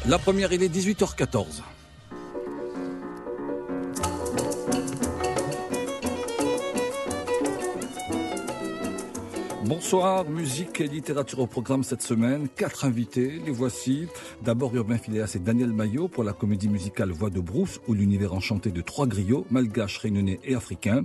La première, il est 18h14. Bonsoir, musique et littérature au programme cette semaine. 4 invités, les voici. D'abord, Urbain Philéas et Daniel Maillot pour la comédie musicale Voix de Brousse ou l'univers enchanté de trois griots, malgaches, réunionnais et africains.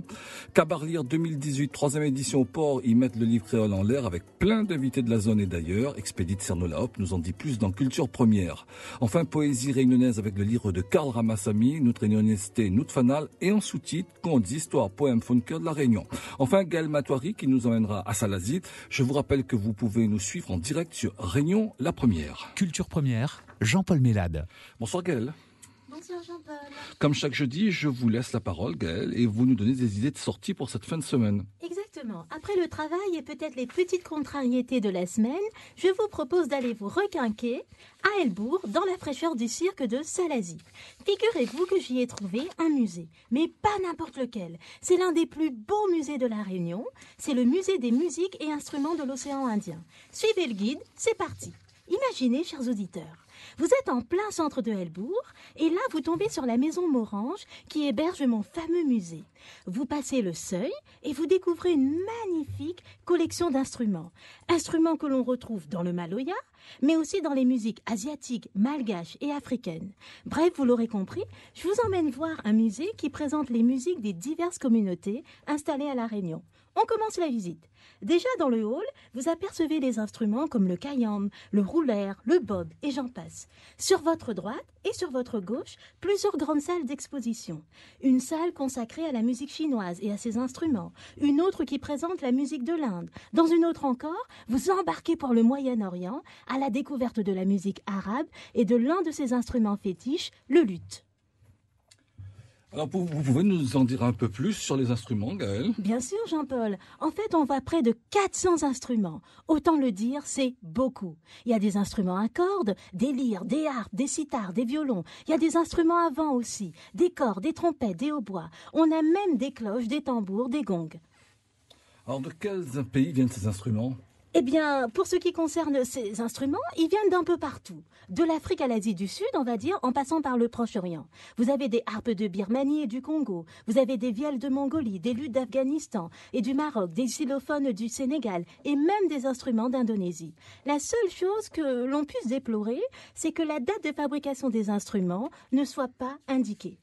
Cabarlire 2018, 3e édition au port, ils mettent le livre créole en l'air avec plein d'invités de la zone et d'ailleurs. Expédite Cernolaop nous en dit plus dans Culture Première. Enfin, poésie réunionnaise avec le livre de Karl Ramassamy, Notre réunionnaisseté, Notre fanal et en sous-titre, contes, histoires, poèmes, cœur de la Réunion. Enfin, Gaël Matouari qui nous emmènera à Salazie. Je vous rappelle que vous pouvez nous suivre en direct sur Réunion La Première. Culture Première, Jean-Paul Mélade. Bonsoir Gaël. Bonsoir Jean-Paul. Comme chaque jeudi, je vous laisse la parole Gaël et vous nous donnez des idées de sortie pour cette fin de semaine. Exactement. Après le travail et peut-être les petites contrariétés de la semaine, je vous propose d'aller vous requinquer à Elbourg dans la fraîcheur du cirque de Salazie. Figurez-vous que j'y ai trouvé un musée, mais pas n'importe lequel. C'est l'un des plus beaux musées de la Réunion. C'est le musée des musiques et instruments de l'océan Indien. Suivez le guide, c'est parti. Imaginez, chers auditeurs, vous êtes en plein centre de Elbourg et là vous tombez sur la maison Morange qui héberge mon fameux musée. Vous passez le seuil et vous découvrez une magnifique collection d'instruments. Instruments que l'on retrouve dans le maloya, mais aussi dans les musiques asiatiques, malgaches et africaines. Bref, vous l'aurez compris, je vous emmène voir un musée qui présente les musiques des diverses communautés installées à La Réunion. On commence la visite. Déjà dans le hall, vous apercevez les instruments comme le kayam, le roulaire, le bob et j'en passe. Sur votre droite et sur votre gauche, plusieurs grandes salles d'exposition. Une salle consacrée à la musique chinoise et à ses instruments. Une autre qui présente la musique de l'Inde. Dans une autre encore, vous embarquez pour le Moyen-Orient à la découverte de la musique arabe et de l'un de ses instruments fétiches, le luth. Alors, vous pouvez nous en dire un peu plus sur les instruments, Gaël ? Bien sûr, Jean-Paul. En fait, on voit près de 400 instruments. Autant le dire, c'est beaucoup. Il y a des instruments à cordes, des lyres, des harpes, des sitars, des violons. Il y a des instruments à vent aussi, des cors, des trompettes, des hautbois. On a même des cloches, des tambours, des gongs. Alors, de quels pays viennent ces instruments ? Eh bien, pour ce qui concerne ces instruments, ils viennent d'un peu partout. De l'Afrique à l'Asie du Sud, on va dire, en passant par le Proche-Orient. Vous avez des harpes de Birmanie et du Congo. Vous avez des vielles de Mongolie, des luths d'Afghanistan et du Maroc, des xylophones du Sénégal et même des instruments d'Indonésie. La seule chose que l'on puisse déplorer, c'est que la date de fabrication des instruments ne soit pas indiquée.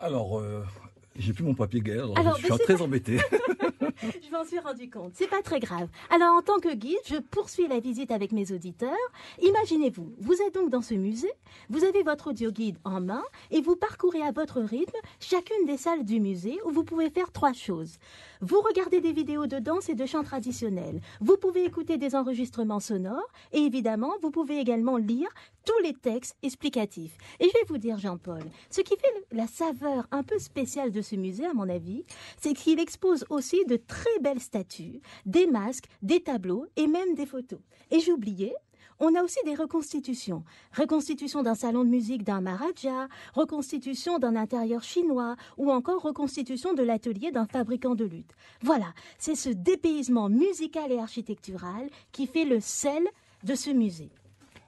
Alors, j'ai plus mon papier Gaël, alors je suis très embêté. Je m'en suis rendu compte. C'est pas très grave. Alors, en tant que guide, je poursuis la visite avec mes auditeurs. Imaginez-vous, vous êtes donc dans ce musée, vous avez votre audio-guide en main et vous parcourez à votre rythme chacune des salles du musée où vous pouvez faire 3 choses. Vous regardez des vidéos de danse et de chants traditionnels. Vous pouvez écouter des enregistrements sonores et évidemment, vous pouvez également lire tous les textes explicatifs. Et je vais vous dire, Jean-Paul, ce qui fait la saveur un peu spéciale de ce musée, à mon avis, c'est qu'il expose aussi de très belles statues, des masques, des tableaux et même des photos. Et j'oubliais, on a aussi des reconstitutions. Reconstitution d'un salon de musique d'un Maharaja, reconstitution d'un intérieur chinois ou encore reconstitution de l'atelier d'un fabricant de luth. Voilà, c'est ce dépaysement musical et architectural qui fait le sel de ce musée.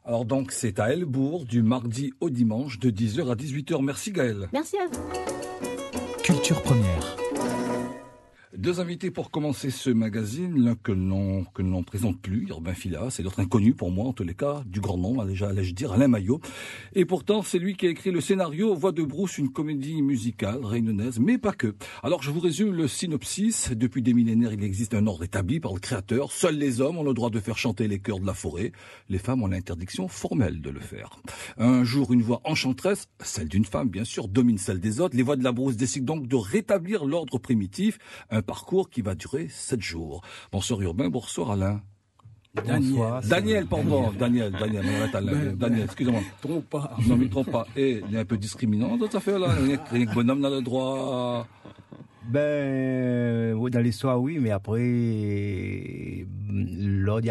Alors donc, c'est à Elbourg du mardi au dimanche de 10h à 18h. Merci Gaël. Merci à vous. Culture Première. 2 invités pour commencer ce magazine, l'un que l'on présente plus, Urbain Philéas, et l'autre inconnu pour moi, en tous les cas, du grand nom, allais-je dire, Alain Maillot. Et pourtant, c'est lui qui a écrit le scénario Voix de Brousse, une comédie musicale réunionnaise, mais pas que. Alors, je vous résume le synopsis. Depuis des millénaires, il existe un ordre établi par le Créateur. Seuls les hommes ont le droit de faire chanter les chœurs de la forêt. Les femmes ont l'interdiction formelle de le faire. Un jour, une voix enchanteresse, celle d'une femme, bien sûr, domine celle des autres. Les voix de la brousse décident donc de rétablir l'ordre primitif. Un parcours qui va durer 7 jours. Bonsoir Urbain, bonsoir Alain. Daniel, excusez-moi. Trompe pas. Non, mais trompe pas. Et il est un peu discriminant dans cette affaire-là. Les bonhommes ont le droit. Dans l'histoire, oui, mais après, l'ordre,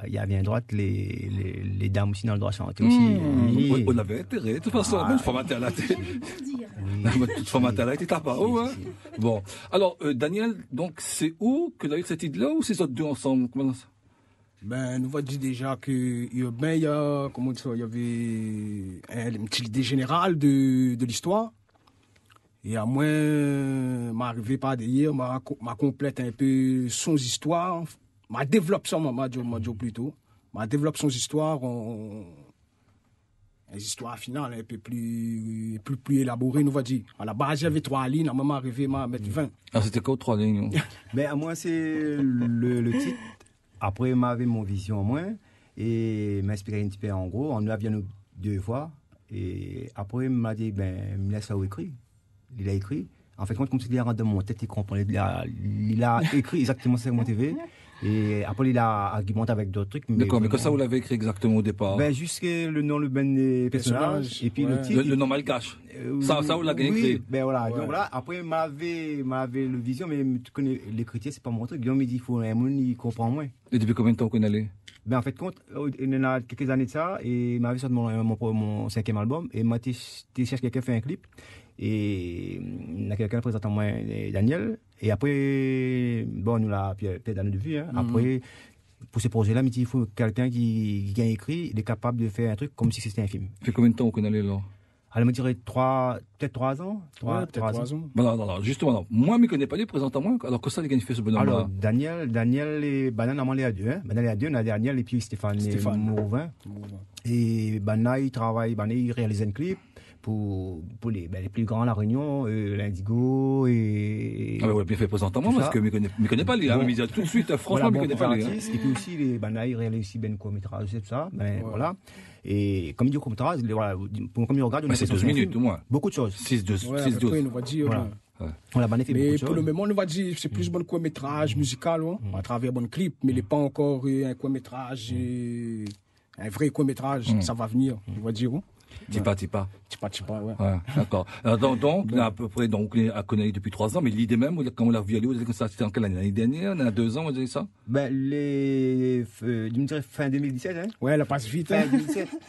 il y a bien droite, les dames aussi dans le droit de chanter aussi. Oui. On avait intérêt, de toute façon, une femme intéressée. Toute femme intéressée, t'as pas. Oh, hein. Bon. Alors, Daniel, donc, c'est où que vous avez cette idée-là ou c'est autres deux ensemble? Comment ça? Ben, nous va dire déjà que il y a, comment dire ça, il y avait une petite idée générale de l'histoire. Et à moi, m'arriver par derrière, m'a complète un peu son histoire, m'a développe ça, m'a dit plutôt, m'a développe son histoire en une histoire finale un peu plus élaborée, nous va dire. À la base, j'avais 3 lignes, à moi, arrivé, m'a mettre 20. Ah, c'était quoi 3 lignes? Ben, à moi, c'est le titre. Après, m'avait mon vision en moins et m'a expliqué un petit peu en gros. On nous a vu 2 fois. Et après, il m'a dit, ben, me laisse ça où écrit. Il a écrit. En fait, comme il rentre dans mon tête, il comprend. Il a écrit exactement sur mon TV. Et après, il a argumenté avec d'autres trucs. D'accord, mais comme ça, vous l'avez écrit exactement au départ? Ben, juste le nom, le ben des personnages. Et puis le titre. Le nom malgache. Ça, vous l'avez écrit? Ben voilà. Ouais. Donc voilà. Après, m'avait le vision, mais tu connais l'écriture, c'est pas mon truc. Guillaume, il dit, il faut un monde, il comprend moins. Et depuis combien de temps vous connaissez? Ben, en fait, il y en a quelques années de ça, et il m'avait sorti mon 5e album, et m'a cherché quelqu'un fait un clip. Et il y a quelqu'un présentant moi, Daniel. Et après, bon, nous l'a peut-être d'années de vue. Hein. Après, pour ce projet-là, il faut quelqu'un qui a écrit, il est capable de faire un truc comme si c'était un film. Ça fait combien de temps vous connaissez là? Alors, je me dirais peut-être 3 ans. Peut-être 3 ans. Non, justement, non. Moi, je ne connais pas lui, présentement. Alors, que ça, les gars, il fait ce bonhomme-là? Alors, Daniel et Banan, normalement, les deux. Hein. Banan, les deux, on a Daniel et puis Stéphane. Mouvin. Et Banan, il réalise un clip pour les plus grands, La Réunion, l'Indigo et. Ah, ouais, bien fait présentement, parce que je ne connais pas lui. Bon. Hein, il dit tout de suite, franchement, je ne connais pas lui. Hein. Et puis aussi, il réalise aussi ben court-métrage, c'est tout ça. Ben, voilà. Et comme il dit au court-métrage, voilà, comme il regarde, on a c'est 12 minutes, au moins. Beaucoup de choses. 6-12. On va dire. Voilà. Voilà, mais pour le moment, on va dire c'est plus bon court-métrage musical, à travers bon clip, mais il n'est pas encore un court-métrage, un vrai court-métrage, ça va venir, on va dire. Tipa, ouais. D'accord. Donc, à peu près, donc, on a connu depuis 3 ans, mais l'idée même, quand on l'a vu aller, vous avez ça, c'était en quelle année? L'année dernière, il y a 2 ans, vous avez ça? Ben, je me dirais fin 2017, hein? Ouais, elle passe vite, hein?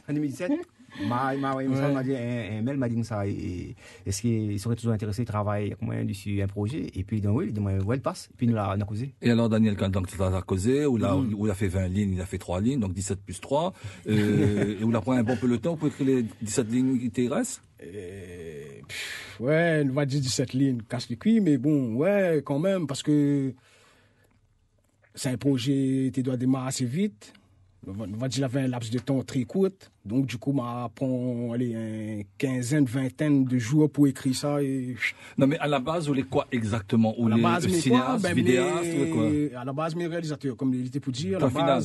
Fin 2017. m'a dit un mail m'a dit ça, est-ce qu'il serait toujours intéressé de travailler dessus un projet, et puis donc oui, il dit ouais, il passe, et puis nous l'a causé. Et alors Daniel, quand donc tu l'as causé, où il a fait 20 lignes, il a fait 3 lignes, donc 17 plus 3, et où il a pris un bon peu le temps pour écrire les 17 lignes qui te restent? Ouais, on va dire 17 lignes, casse les cuits, mais bon, ouais, quand même, parce que c'est un projet qui doit démarrer assez vite. On va dire qu'il avait un laps de temps très court. Donc, du coup, m'a prend une quinzaine, vingtaine de jours pour écrire ça. Et... Non, mais à la base, vous voulez quoi exactement? Vous voulez cinéaste, vidéaste, quoi? À la base, mes réalisateurs, comme il était pour dire. Point final.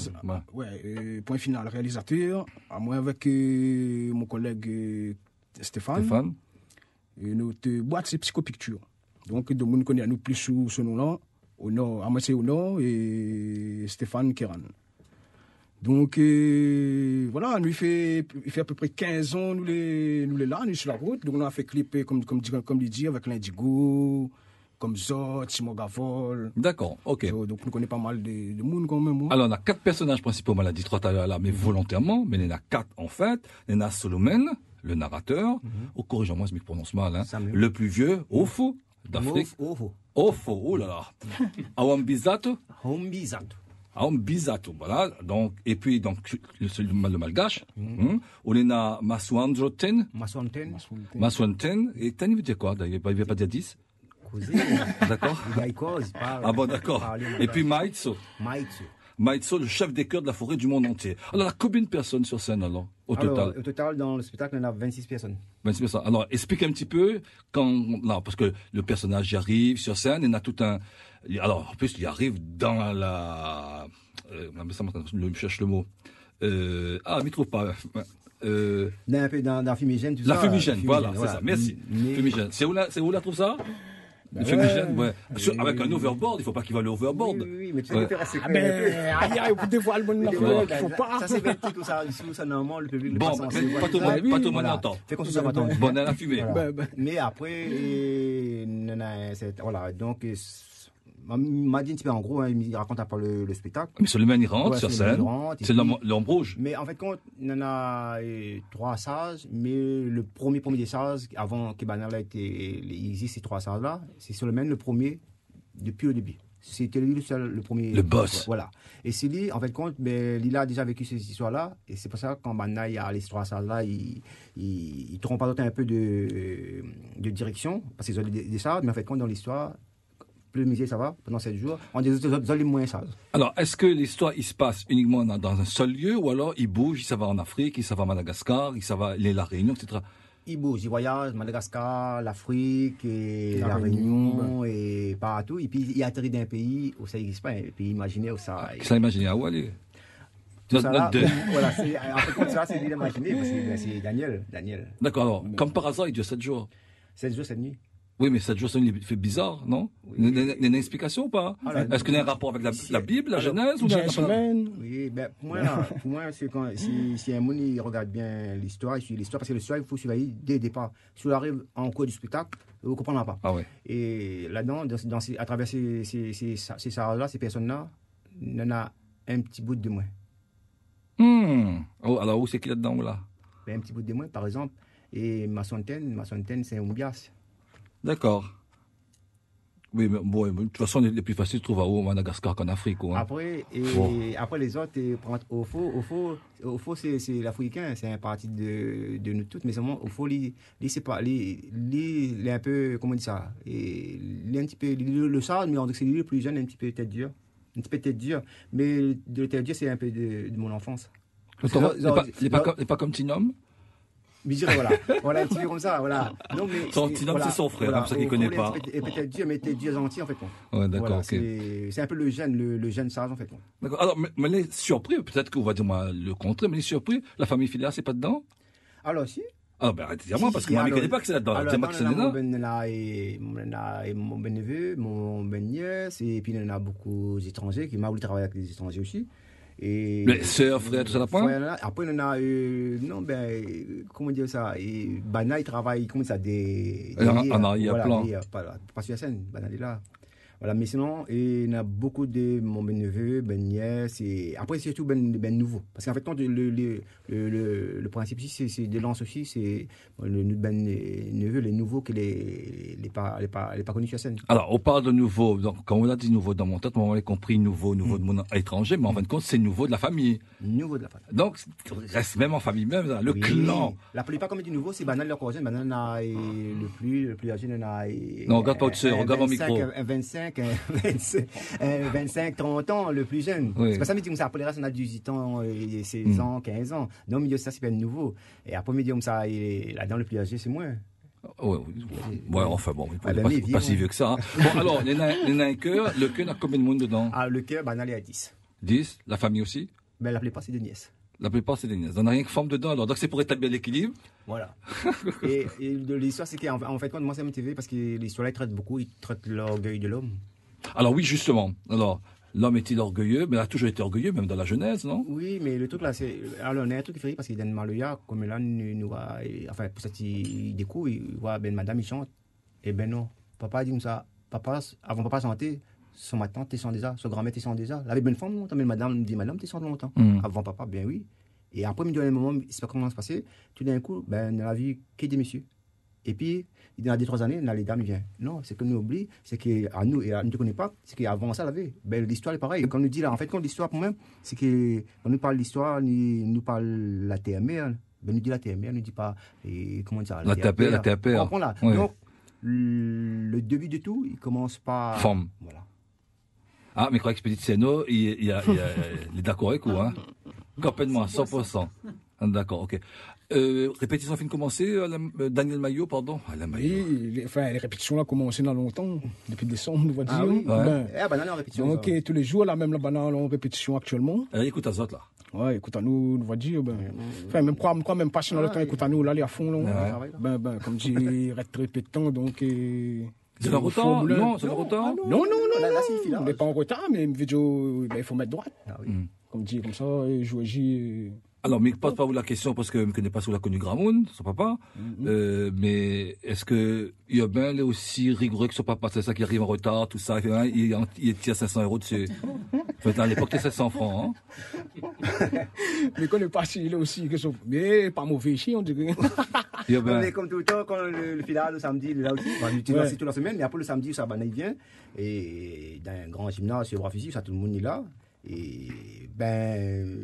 Point final, réalisateur. À moi, avec mon collègue Stéphane. Et notre boîte, c'est Psychopicture. Donc, tout le monde connaît nous plus sous ce nom-là. Au nord, à moi, c'est au nord, et Stéphane Kéran. Donc, voilà, il fait à peu près 15 ans, nous les là, nous sur la route. Donc, on a fait clip, comme il dit, avec l'Indigo, comme Zot, Simon Gavol. D'accord, ok. Donc, nous connaissons pas mal de monde quand même. Hein. Alors, on a 4 personnages principaux, on l'a dit 3 là, mais volontairement, mais il y en a 4 en fait. Il y en a Solomon, le narrateur, corrigeons-moi, je me prononce mal, hein, le plus vieux, Ofo, d'Afrique. Ofo, oh là là. Awambizato. Bizato, voilà. Donc, et puis, donc, le malgache. On a Maswanten. Et Tani veut dire quoi, d'ailleurs? Il ne veut pas dire 10? D'accord. Ah bon, d'accord. Et puis Maitso, le chef des chœurs de la forêt du monde entier. Alors, il y a combien de personnes sur scène, alors, au total? Au total, dans le spectacle, il y en a 26 personnes. 26 personnes. Alors, explique un petit peu parce que le personnage y arrive sur scène, il y en a tout un, alors, en plus, il arrive dans la, je cherche le mot, m'y trouve pas, un peu dans Fumigène, tout ça. La Fumigène, voilà, c'est ça, merci. Fumigène. C'est où la trouve ça? Le fumigène, ouais. Avec un overboard, il ne faut pas qu'il va l'overboard. Oui, mais tu sais faire assez. Des fois, il faut pas. Ça, c'est vertique, ça, normalement, le public. Bon, pas tout le monde entend. Fais qu'on se soit attendu. Bon, on a la fumée. Mais après, voilà, donc, m'a dit un petit peu en gros, hein, il raconte après le spectacle. Mais Solomon, il rentre sur scène. C'est l'homme rouge. Mais en fait, il y en a 3 sages, mais le premier des sages, avant que Banal il existe ces 3 sages-là, c'est Solomon le premier depuis le début. C'était lui le premier. Le boss. Voilà. Et c'est lui, en fait, compte, ben, il a déjà vécu ces histoires-là. Et c'est pour ça que quand il y a l'histoire ça là, il trompe pas un peu de direction, parce qu'ils ont des sages, mais en fait, quand dans l'histoire, plus le musée, ça va, pendant 7 jours, on a des autres les moins sages. Alors, est-ce que l'histoire, il se passe uniquement dans un seul lieu, ou alors il bouge, il s'en va en Afrique, il s'en va à Madagascar, il s'en va la Réunion, etc. Il bouge, il voyage, Madagascar, l'Afrique, et la Réunion, et partout. Et puis, il atterrit d'un pays où ça n'existe pas, un pays imaginaire où ça... Ça imagine, ah ouais, voilà, en fait, ça, c'est l'imaginer, parce que c'est Daniel. D'accord, alors, comme par hasard, il dure 7 jours. 7 jours, 7 nuits. Oui, mais 7 jours, ça fait bizarre, non? Il y a une explication ou pas? Est-ce qu'il y a un rapport avec la Bible, la Genèse ou la semaine? Oui, ben, pour moi, c'est quand, si un monde il regarde bien l'histoire, il suit l'histoire, parce que l'histoire, il faut surveiller dès le départ. Si on arrive en cours du spectacle, vous ne comprendrez pas. Ah ouais. Et là-dedans, à travers ces sages-là, ces personnes-là, il y en a un petit bout de moins. Oh, alors où c'est qu'il y a dedans, là? Ben, un petit bout de moins, par exemple, et ma centaine, c'est un Umbias. D'accord. Oui, mais bon, de toute façon, les plus faciles se trouvent au Madagascar qu'en Afrique. Hein. Après, après, les autres, au faux, c'est l'Africain, c'est un parti de nous toutes, mais seulement, au faux, c'est pas, il est un peu, comment on dit ça, il est un petit peu, le sage, mais on dit que c'est lui le plus jeune, un petit peu tête dure, mais de tête dure, c'est un peu de mon enfance. Il n'est pas comme Tinom? Mais je dirais, voilà, un petit peu comme ça, voilà. Non, mais son petit homme, c'est son frère, comme ça qu'il ne connaît pas. Et peut-être Dieu, mais Dieu gentil, en fait. Ouais, d'accord, voilà, ok. C'est un peu le jeune sage, en fait. D'accord. Alors, mais les surpris, peut-être qu'on va dire moi le contraire, mais les surpris, la famille filiale, c'est pas dedans? Alors, si. Ah, ben, dis-moi, parce que moi, je ne connais pas que c'est là-dedans. Alors, dis-moi que c'est là-dedans. Mon neveu, mon nièce, et puis il y en a beaucoup d'étrangers qui m'a voulu travailler avec les étrangers aussi. Et les sœurs, frères, tout ça, après, on a, non, ben, comment dire ça, et Bana, il travaille, comment ça, en arrière-plan. Pas sur la scène, Bana est là. Voilà, mais sinon, il y a beaucoup de mon neveu, nièce, et après, c'est surtout nouveau. Parce qu'en fait, quand le principe ici, c'est de lance aussi, c'est le neveu, les nouveaux qui n'est pas connu sur la scène. Alors, on parle de nouveau, donc, quand on a dit nouveau dans mon tête, on a compris nouveau de mon étranger, mais en fin de compte, c'est nouveau de la famille. Nouveau de la famille. Donc, reste même en famille même, le clan. La plupart, comme dit nouveau, c'est Banal, leur cousin, Banal, le plus âgé, non, regarde pas au-dessus, regarde mon micro. 25, 30 ans, le plus jeune. Oui. C'est pas ça, mais ça, après les restes, on a 18 ans, 16 ans, 15 ans. Non, mais ça, c'est pas nouveau. Et après, comme ça, là-dedans, le plus âgé, c'est moi. Ouais, enfin bon, pas si vieux que ça. Hein. Bon, alors, il y en a un cœur. Le cœur, il y a combien de monde dedans? Ah, le cœur, Banal est à 10. 10? La famille aussi? Ben, la plupart, c'est des nièces. La plupart, c'est des nièces. On n'a rien que forme dedans, alors. Donc, c'est pour établir l'équilibre. Voilà. et de l'histoire, c'est qu'en fait, moi, c'est MTV, parce que l'histoire-là, il traite beaucoup, il traite l'orgueil de l'homme. Alors, oui, justement. Alors, l'homme est-il orgueilleux? Mais il a toujours été orgueilleux, même dans la Genèse, non? Oui, mais le truc là, c'est. Alors, on a un truc qui fait parce qu'il donne Maloya, comme là, nous va. Enfin, pour ça, il découvre, il voit, madame, il chante. Et ben non. Papa dit comme ça. Avant papa chanter, son tante, t'es chante déjà, son grand-mère, t'es chante déjà. La bonne femme, longtemps, mais madame me dit, madame, t'es chante longtemps. Avant papa, ben oui. Et après, il me dit, à un moment, c'est pas comment ça se passait. Tout d'un coup, ben, dans la vie, que des messieurs. Et puis, il y a 2-3 années, les dames viennent. Non, c'est que nous oublions, c'est qu'à nous, et nous ne connaissons pas, c'est qu'avant ça, ben, l'histoire est pareille. Quand on nous dit là, en fait, quand l'histoire pour moi, c'est que quand nous parle d'histoire, nous parle la terre-mère, ben, nous dit la terre-mère, nous dit pas, comment dire ça, la terre-père. Oui. Donc, le début de tout, il commence par. Femme. Voilà. Ah, mais crois que Seno, il est d'accord avec vous, hein? Complètement, 100%. D'accord, ok. Répétition fin de commencer, Daniel Maillot, pardon. Oui, les répétitions là commencé dans longtemps, depuis décembre, nous va dire. Ah oui, en répétition. Donc, tous les jours, là, même la banane en répétition actuellement. Écoute à autres, là. Ouais, écoute à nous, nous va dire, enfin, même quoi, même pas dans le temps, écoute à nous, là, les à fond, là. Comme dit, répétant, donc, c'est leur retard? Non, c'est leur retard? Non. Là, c'est on n'est pas en retard, mais une vidéo, il faut mettre droite. Comme dit, comme ça, jouer. Alors, mais pose pas vous la question parce que je ne connais pas sous la connu Gramoun, son papa. Mais est-ce que Urbain est aussi rigoureux que son papa? C'est ça qui arrive en retard, tout ça. Il tire 500 € dessus. À l'époque, c'était 700 francs. Hein. Mais qu'on est pas si, il est aussi que son. Mais pas mauvais chien, on dirait. Urbain. Mais comme tout le temps, quand le final, le samedi, il est là aussi. On l'utilise toute la semaine, mais après le samedi, ça, il vient. Et dans un grand gymnase, sur bras physique, ça, tout le monde est là. Et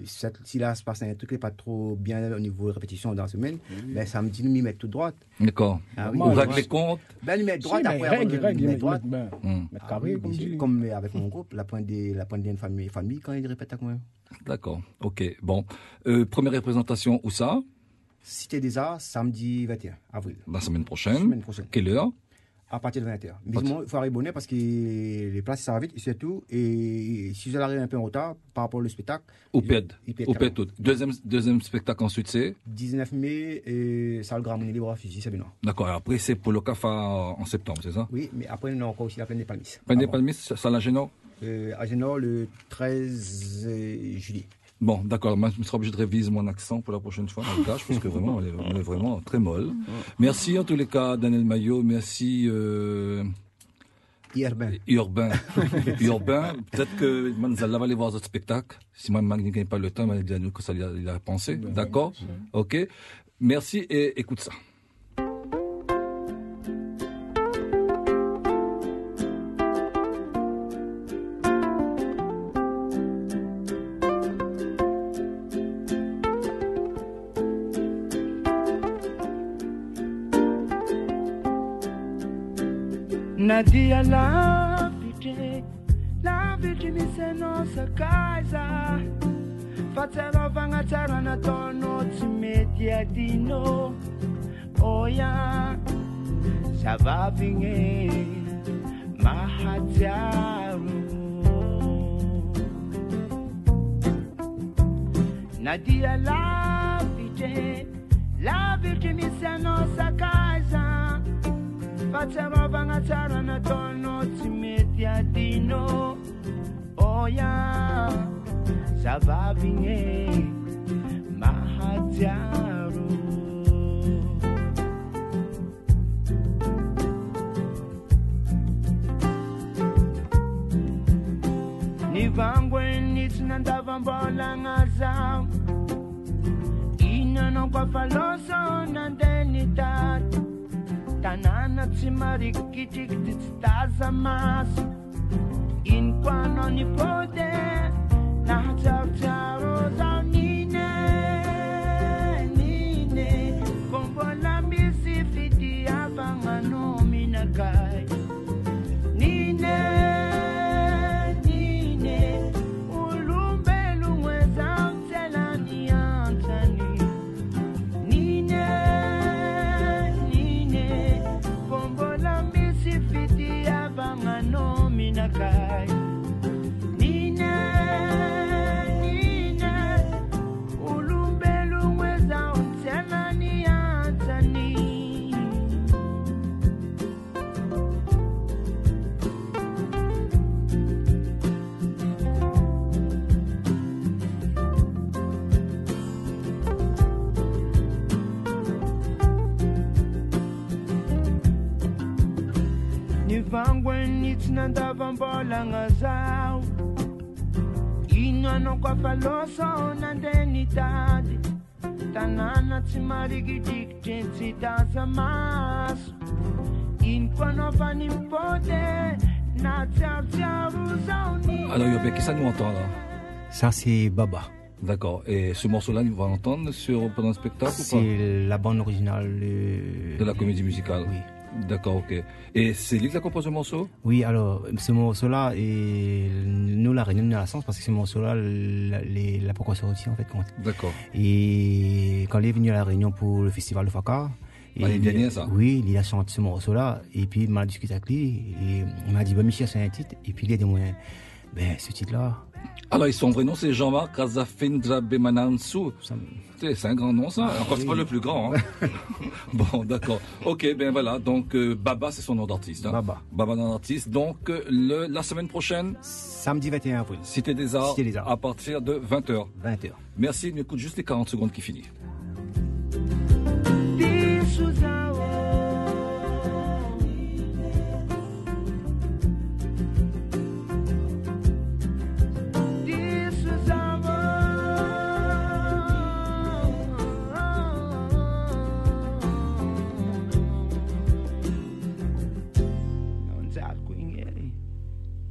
si là se passe un truc qui n'est pas trop bien au niveau de répétition dans la semaine, samedi, nous mettre tout droite. D'accord. On règle les comptes. Nous mettre droite, Si, après, règle droite. Mettre carré, comme dit. Comme avec mon groupe, la pointe d'une famille quand il répète avec moi. D'accord, ok. Bon. Première représentation, où ça? Cité des Arts, samedi 21 avril. La semaine prochaine. Quelle heure? À partir de 20h. Mais il faut arriver parce que les places, ça va vite, c'est tout. Et si vous arrivez un peu en retard par rapport au spectacle. Au PED tout. Deuxième spectacle ensuite, c'est 19 mai, salle Gramoni Libre Fusil, c'est bien. D'accord, après c'est pour le CAFA en septembre, c'est ça? Oui, mais après, on a encore aussi la Plaine des Palmis. Plaine des Palmis, ça à Génor? À Génor, le 13 juillet. Bon, d'accord, moi, je serai obligé de réviser mon accent pour la prochaine fois, dans le cas, parce que vraiment, on est vraiment très molle. Merci en tous les cas, Daniel Maillot, merci... Urbain. Peut-être que Manzala va aller voir d'autres spectacles. Si moi, je ne gagne pas le temps, il va dire que ça il a pensé. D'accord? Ok. Merci et écoute ça. Nadia la viti mi se non sa casa Fatelo vanga tara na tono ti media dino Oya ça va venir mahatiaru Nadia la viti mi se non sa casa Fatema vanga tara na tono ti media dino Oya ça va venir mahatiaru Ni vangwe ni tnandava mbola ngaza Ina no kwa faloso nandenitati Tanana tsimarikiti taza masu Inquano ni pode Na taro za nine Kombola misi fiti avangano minakai Nine Ulumbe luweza mtelani antani Nine Kombola misi fiti avangano minakai Nandava mbola ngazao Ino no kwa faloso nandenitadi Tanana tsimarigijik jensi taza masu Inquano fani mpode Na tsaru zauni Alors Yobé, qu'est-ce que ça nous entend là? Ça c'est Baba. D'accord. Et ce morceau-là, on va l'entendre pendant le spectacle ou pas? C'est la bande originale de la comédie musicale. Oui. D'accord, ok. Et c'est lui qui a composé le morceau? Oui, alors, ce morceau-là, nous, la Réunion, nous a la chance parce que ce morceau-là, la pourquoi sorti, en fait, compte. D'accord. Et quand il est venu à la Réunion pour le festival de Faka, l'année dernière, ça? Oui, il a chanté ce morceau-là, et puis il m'a discuté avec lui, et il m'a dit, Michel, c'est un titre, et puis il a dit, ce titre-là. Alors, son vrai nom, c'est Jean-Marc Razafindra Bemanansu. C'est un grand nom, ça. Encore, c'est pas le plus grand. Hein. Bon, d'accord. Ok, ben voilà. Donc, Baba, c'est son nom d'artiste. Hein. Baba, nom d'artiste. Donc, la semaine prochaine. Samedi 21 avril. Cité des Arts. À partir de 20h. 20h. Merci. On écoute juste les 40 secondes qui finissent.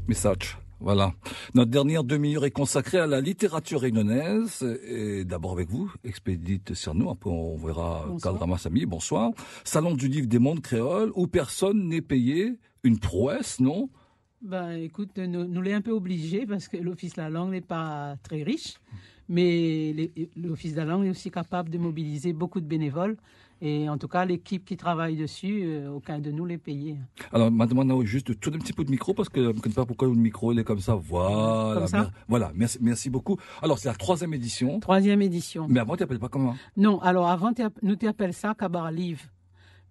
Message. Voilà. Notre dernière demi-heure est consacrée à la littérature réunionnaise. Et d'abord avec vous, Expédite Cerno. Après, on verra Karl Ramassamy. Bonsoir. Salon du livre des mondes créoles où personne n'est payé. Une prouesse, non? Ben, écoute, nous l'est un peu obligé parce que l'Office de la langue n'est pas très riche. Mais l'Office de la langue est aussi capable de mobiliser beaucoup de bénévoles. Et en tout cas, l'équipe qui travaille dessus, aucun de nous l'est payé. Alors, maintenant, juste de tourner un petit peu de micro parce que je ne connais pas pourquoi le micro il est comme ça. Voilà. Comme ça? Voilà. Merci beaucoup. Alors, c'est la 3e édition. 3e édition. Mais avant, tu n'appelles pas comment? Non, alors avant, nous t'appelles ça Kabar Live.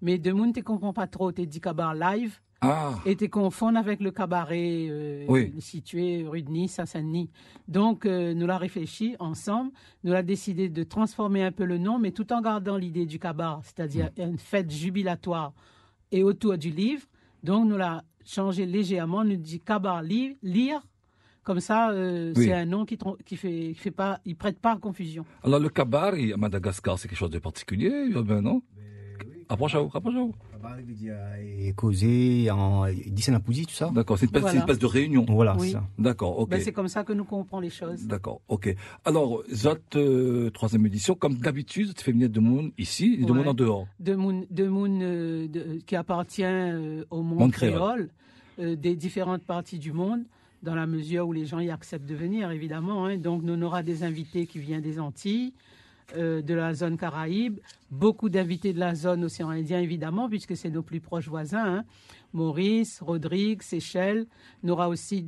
Mais de monde, tu ne comprends pas trop. Tu dis Kabar Live. Ah. Et tu confonds avec le cabaret situé rue de Nice à Saint-Denis. Donc, nous l'avons réfléchi ensemble. Nous l'avons décidé de transformer un peu le nom, mais tout en gardant l'idée du cabaret, c'est-à-dire une fête jubilatoire et autour du livre. Donc, nous l'avons changé légèrement. Nous dit cabaret lire. Comme ça, c'est un nom qui prête pas à confusion. Alors, le cabaret à Madagascar, c'est quelque chose de particulier, non? Rapproche-vous. Cabaret veut dire causer en Dissanapouzi, tout ça. D'accord, c'est une espèce de réunion. Voilà, oui. c'est ça. D'accord, ok. Ben, c'est comme ça que nous comprenons les choses. D'accord, ok. Alors, Zot, 3e édition, comme d'habitude, tu fais venir de monde ici et de monde en dehors. De monde qui appartient au monde créole, des différentes parties du monde, dans la mesure où les gens y acceptent de venir, évidemment. Hein. Donc, nous aurons des invités qui viennent des Antilles, de la zone Caraïbe, beaucoup d'invités de la zone océan Indien, évidemment, puisque c'est nos plus proches voisins, hein. Maurice, Rodrigue, Seychelles. On aura aussi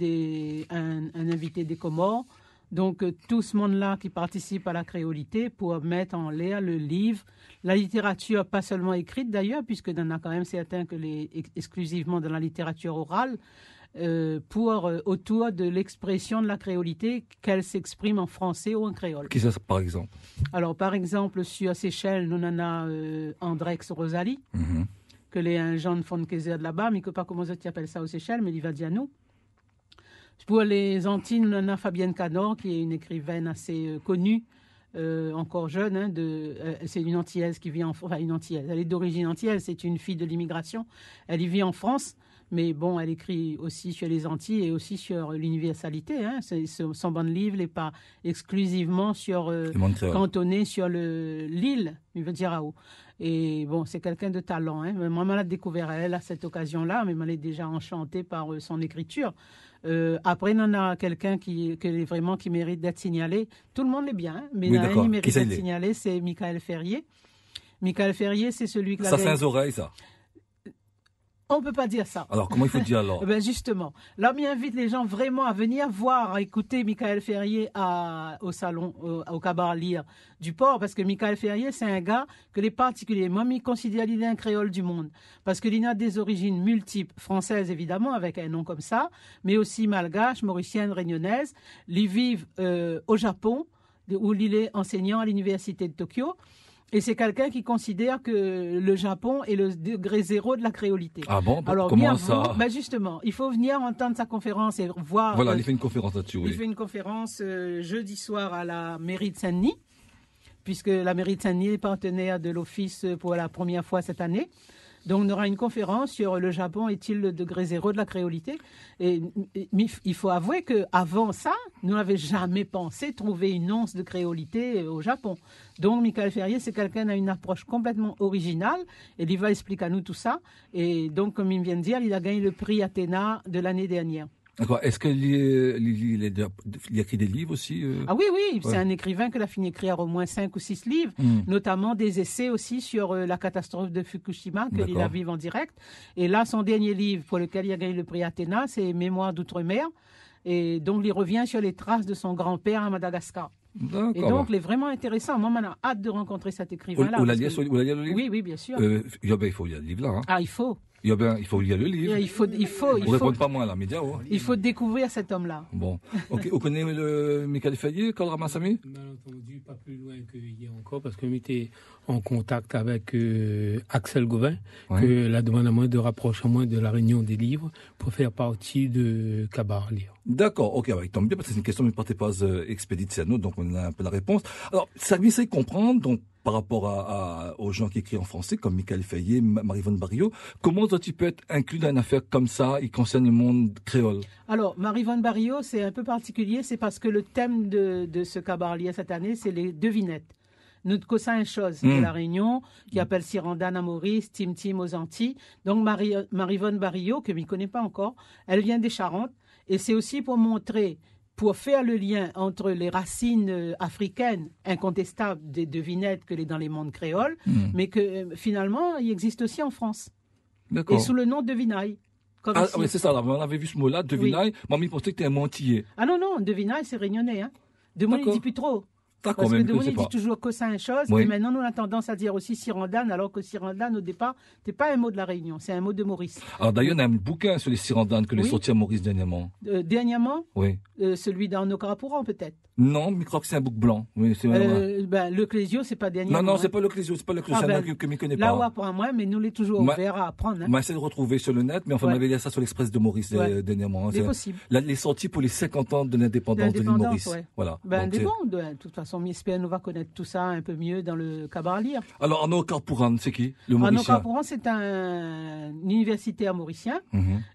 un invité des Comores. Donc, tout ce monde-là qui participe à la créolité pour mettre en l'air le livre, la littérature, pas seulement écrite d'ailleurs, puisque il y en a quand même certains que exclusivement dans la littérature orale, autour de l'expression de la créolité, qu'elle s'exprime en français ou en créole. Qui ça, par exemple? Alors, par exemple, sur Seychelles, nous en avons Andrex Rosalie, que les gens font de Kaiser de là-bas, mais que pas comment tu appelles ça aux Seychelles, mais il va dire nous. Pour les Antilles, nous en avons Fabienne Canor, qui est une écrivaine assez connue, encore jeune. Hein, c'est une Antillaise qui vit une Antillaise. Elle est d'origine antillaise, c'est une fille de l'immigration. Elle y vit en France. Mais bon, elle écrit aussi sur les Antilles et aussi sur l'universalité. Hein. Son bon livre n'est pas exclusivement cantonné sur l'île, il veut dire à haut. Et bon, c'est quelqu'un de talent. Hein. Moi, je l'ai découvert elle à cette occasion-là, mais je l'ai déjà enchantée par son écriture. Après, on a quelqu'un qui mérite d'être signalé. Tout le monde l'est bien, hein, mais il y en a un qui mérite d'être signalé, c'est Michael Ferrier. Michael Ferrier, c'est celui qui ça, c'est un oreille, ça. On ne peut pas dire ça. Alors, comment il faut dire alors? Ben justement, là, on invite les gens vraiment à venir voir, à écouter Michael Ferrier au salon, au cabaret Lire du Port, parce que Michael Ferrier, c'est un gars que les particuliers, moi, il considère qu'il est un créole du monde, parce qu'il a des origines multiples, françaises évidemment, avec un nom comme ça, mais aussi malgache, mauricienne, réunionnaise. Il vit au Japon, où il est enseignant à l'université de Tokyo. Et c'est quelqu'un qui considère que le Japon est le degré zéro de la créolité. Ah bon? Alors, comment ça? Ben justement, il faut venir entendre sa conférence et voir... Voilà, il fait une conférence là-dessus, oui. Il fait une conférence jeudi soir à la mairie de Saint-Denis, puisque la mairie de Saint-Denis est partenaire de l'Office pour la première fois cette année. Donc, on aura une conférence sur le Japon est-il le degré zéro de la créolité. Et il faut avouer qu'avant ça, nous n'avions jamais pensé trouver une once de créolité au Japon. Donc, Michael Ferrier, c'est quelqu'un qui a une approche complètement originale et il va expliquer à nous tout ça. Et donc, comme il vient de dire, il a gagné le prix Athéna de l'année dernière. D'accord. Est-ce qu'il écrit des livres aussi Ah oui, c'est un écrivain qui a fini d'écrire au moins 5 ou 6 livres, notamment des essais aussi sur la catastrophe de Fukushima, qu'il a vécu en direct. Et là, son dernier livre pour lequel il a gagné le prix Athéna, c'est Mémoires d'outre-mer. Et donc, il revient sur les traces de son grand-père à Madagascar. D'accord. Et donc, il est vraiment intéressant. Moi, j'ai hâte de rencontrer cet écrivain-là. Vous l'avez lu le livre? Oui, bien sûr. Il faut lire le livre là. Hein. Ah, il faut. Il faut lire le livre. Il faut. Vous répondez pas moi à la média. Oh. Il faut découvrir cet homme-là. Bon. Ok. Vous connaissez le Michael Ferrier, Karl Ramassamy? Malentendu, pas plus loin que hier encore, parce que j'étais en contact avec Axel Gauvin, que la demande à moi de rapprocher moi de la réunion des livres pour faire partie de Cabaret Lire. D'accord. Ok. Il tombe bien parce que c'est une question mais partez pas expédite à nous, donc on a un peu la réponse. Alors, ça m'essaie de comprendre. Donc, par rapport aux gens qui écrivent en français, comme Michael Fayet, Marie-Vonne Barillot. Comment toi tu peux être inclus dans une affaire comme ça, qui concerne le monde créole? Alors, Marie-Vonne Barillot, c'est un peu particulier, c'est parce que le thème de ce cabaret cette année, c'est les devinettes. Nous te causons une chose de la Réunion, qui appelle Sirandane à Maurice, Tim Tim aux Antilles. Donc, Marie-Vonne Barillot, que je ne connais pas encore, elle vient des Charentes. Et c'est aussi pour montrer, pour faire le lien entre les racines africaines incontestables des devinettes que les dans les mondes créoles, mais que finalement, il existe aussi en France. D'accord. Et sous le nom de devinaille. Ah oui, c'est ça, on avait vu ce mot-là, devinaille. Oui. Moi, je pensais que tu es un mentiller. Ah non, devinaille, c'est réunionnais. Hein. De moi, il ne dit plus trop. Parce que de moi, il dit toujours que c'est une chose, oui. Et maintenant, nous, on a tendance à dire aussi Sirandane, alors que Sirandane, au départ, n'est pas un mot de la Réunion, c'est un mot de Maurice. Alors d'ailleurs, on a un bouquin sur les Sirandanes que les sorti à Maurice dernièrement. Dernièrement? Oui. Celui d'Arnaud-Carapourant, peut-être? Non, mais je crois que c'est un bouc blanc. Oui, le Clésio, c'est pas dernièrement. Non, c'est pas le Clésio, c'est pas le Clésio, que je ne connais pas. Là, pour moi, mais nous, l'est toujours ouvert à apprendre. Hein. On va essayer de retrouver sur le net, mais enfin, on avait lu ça sur l'Express de Maurice dernièrement. C'est possible. Les sorties pour les 50 ans de l'indépendance de l'île Maurice. Ouais. Voilà. De toute façon, j'espère nous va connaître tout ça un peu mieux dans le cabaret lire. Alors, Arnaud-Carapourant, c'est qui, le Mauricien? Arnaud-Carapourant, c'est un universitaire mauricien,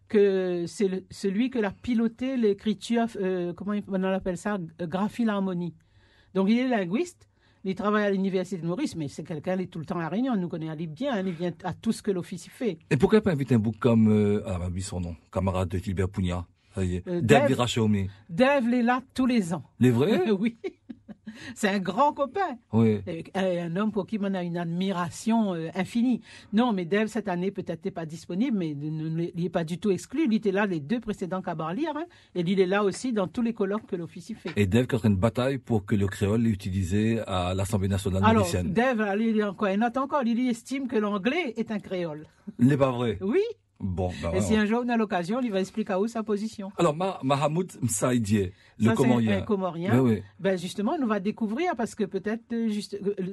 que c'est celui que a piloté l'écriture, comment on appelle ça, graphie l'harmonie. Donc, il est linguiste, il travaille à l'université de Maurice, mais c'est quelqu'un qui est tout le temps à la Réunion, nous connaît bien, il vient à tout ce que l'office y fait. Et pourquoi pas inviter un bouc comme, son nom, camarade de Gilbert Pugnat, ça y est, Dave Virachaoumi. Dave est là tous les ans. Les vrais? Oui. C'est un grand copain. Oui. Un homme pour qui on a une admiration infinie. Non, mais Dave, cette année, peut-être n'est pas disponible, mais il n'est pas du tout exclu. Il était là les 2 précédents cabarets lire, hein, et il est là aussi dans tous les colloques que l'office y fait. Et Dave qui est en train de bataille pour que le créole est utilisé à l'Assemblée nationale mauricienne. Alors, Dave, il note encore, il estime que l'anglais est un créole. Il n'est pas vrai? Oui. Bon, et si un jour on a l'occasion, il va expliquer à où sa position. Alors, Mahamoud Msaïdié, le Comorien. C'est un Comorien. Oui. Ben justement, on va découvrir parce que peut-être